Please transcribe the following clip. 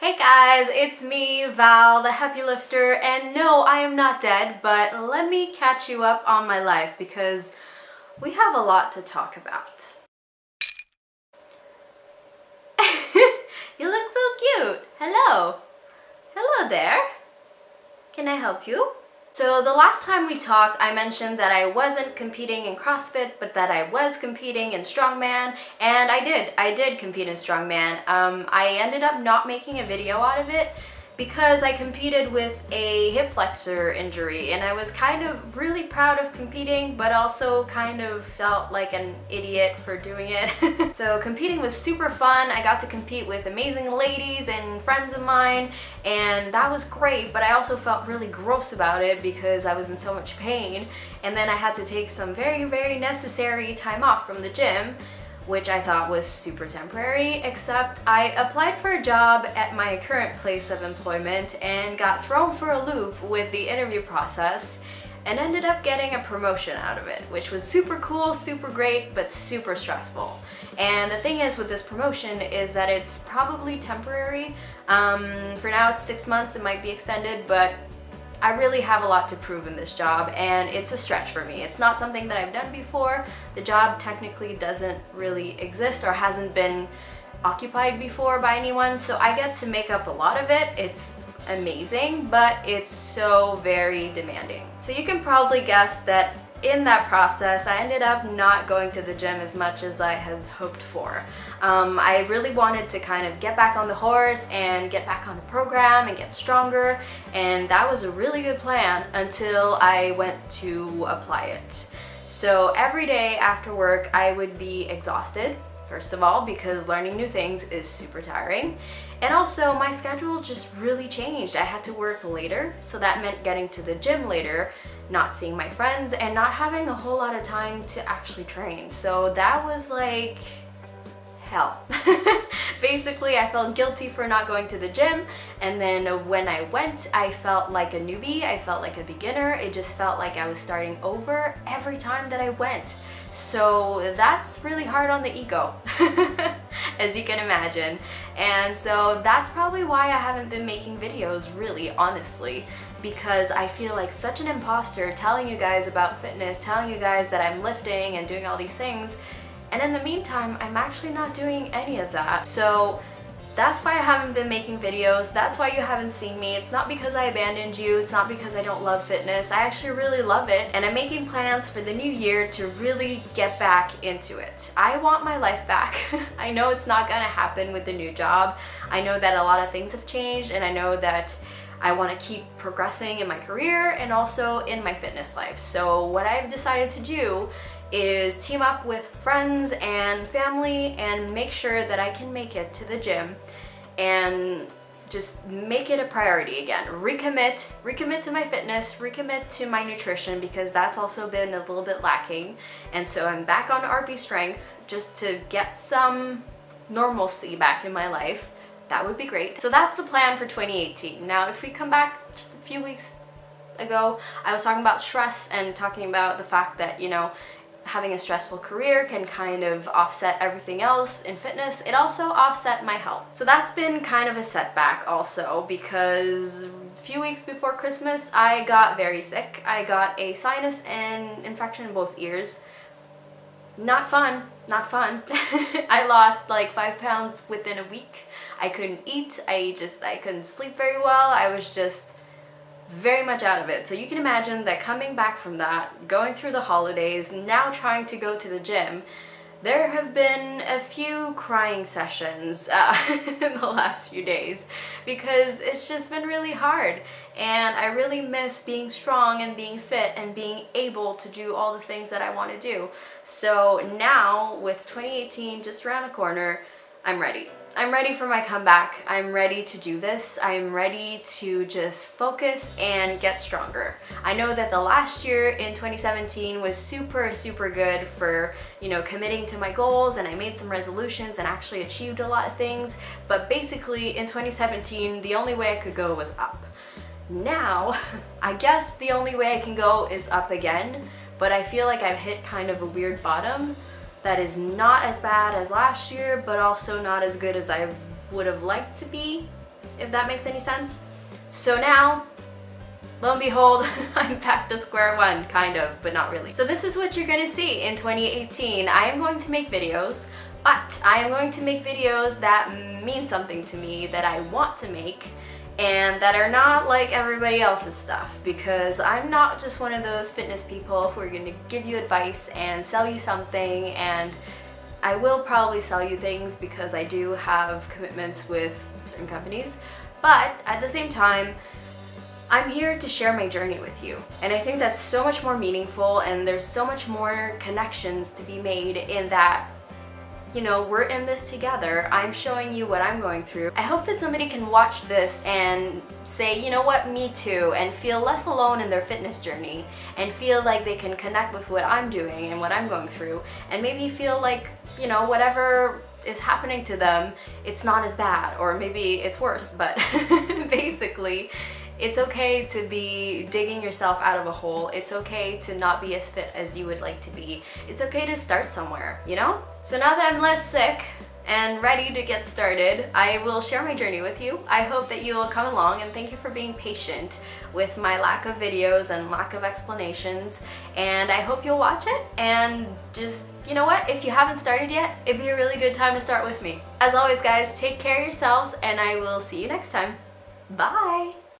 Hey guys, it's me, Val, the Happy Lifter, and no, I am not dead, but let me catch you up on my life because we have a lot to talk about. You look so cute. Hello. Hello there. Can I help you? So the last time we talked, I mentioned that I wasn't competing in CrossFit, but that I was competing in Strongman, and I did compete in Strongman. I ended up not making a video out of it because I competed with a hip flexor injury, and I was kind of really proud of competing, but also kind of felt like an idiot for doing it. So competing was super fun. I got to compete with amazing ladies and friends of mine, and that was great, but I also felt really gross about it because I was in so much pain, and then I had to take some very necessary time off from the gym, which I thought was super temporary, except I applied for a job at my current place of employment and got thrown for a loop with the interview process and ended up getting a promotion out of it, which was super cool, super great, but super stressful. And the thing is with this promotion is that it's probably temporary. For now it's 6 months, it might be extended, but I really have a lot to prove in this job, and it's a stretch for me. It's not something that I've done before. The job technically doesn't really exist or hasn't been occupied before by anyone, so I get to make up a lot of it. It's amazing, but it's so very demanding. So you can probably guess that in that process, I ended up not going to the gym as much as I had hoped for. I really wanted to kind of get back on the horse and get back on the program and get stronger, and that was a really good plan until I went to apply it. So every day after work, I would be exhausted. First of all, because learning new things is super tiring. And also my schedule just really changed. I had to work later, so that meant getting to the gym later, not seeing my friends, and not having a whole lot of time to actually train. So that was like hell. Basically, I felt guilty for not going to the gym, and then when I went, I felt like a newbie, I felt like a beginner. It just felt like I was starting over every time that I went. So that's really hard on the ego, as you can imagine. And so that's probably why I haven't been making videos, really, honestly, because I feel like such an imposter telling you guys about fitness, telling you guys that I'm lifting and doing all these things, and in the meantime, I'm actually not doing any of that. So that's why I haven't been making videos. That's why you haven't seen me. It's not because I abandoned you. It's not because I don't love fitness. I actually really love it. And I'm making plans for the new year to really get back into it. I want my life back. I know it's not gonna happen with the new job. I know that a lot of things have changed, and I know that I want to keep progressing in my career and also in my fitness life. So what I've decided to do is team up with friends and family and make sure that I can make it to the gym and just make it a priority again. Recommit to my fitness, recommit to my nutrition, because that's also been a little bit lacking. And so I'm back on RP strength just to get some normalcy back in my life. That would be great. So that's the plan for 2018. Now, if we come back just a few weeks ago, I was talking about stress and talking about the fact that, you know, having a stressful career can kind of offset everything else in fitness. It also offset my health. So that's been kind of a setback also, because a few weeks before Christmas, I got very sick. I got a sinus and infection in both ears. Not fun, not fun. I lost like 5 pounds within a week. I couldn't eat, I couldn't sleep very well. I was just very much out of it. So you can imagine that coming back from that, going through the holidays, now trying to go to the gym, there have been a few crying sessions in the last few days because it's just been really hard, and I really miss being strong and being fit and being able to do all the things that I want to do. So now with 2018 just around the corner, I'm ready. I'm ready for my comeback. I'm ready to do this. I'm ready to just focus and get stronger. I know that the last year in 2017 was super good for, you know, committing to my goals, and I made some resolutions and actually achieved a lot of things. But basically in 2017, the only way I could go was up. Now, I guess the only way I can go is up again, but I feel like I've hit kind of a weird bottom that is not as bad as last year, but also not as good as I would have liked to be. if that makes any sense. So now, lo and behold, I'm back to square one, kind of, but not really. So this is what you're gonna see in 2018. I am going to make videos, but I am going to make videos that mean something to me, that I want to make, and that are not like everybody else's stuff, because I'm not just one of those fitness people who are gonna give you advice and sell you something, and I will probably sell you things because I do have commitments with certain companies, but at the same time, I'm here to share my journey with you. And I think that's so much more meaningful, and there's so much more connections to be made in that, you know, we're in this together. I'm showing you what I'm going through. I hope that somebody can watch this and say, you know what, me too, and feel less alone in their fitness journey, and feel like they can connect with what I'm doing and what I'm going through, and maybe feel like, you know, whatever is happening to them, it's not as bad, or maybe it's worse, but basically, it's okay to be digging yourself out of a hole. It's okay to not be as fit as you would like to be. It's okay to start somewhere, you know? So now that I'm less sick and ready to get started, I will share my journey with you. I hope that you will come along, and thank you for being patient with my lack of videos and lack of explanations, and I hope you'll watch it, and just, you know what, if you haven't started yet, it'd be a really good time to start with me. As always guys, take care of yourselves, and I will see you next time. Bye!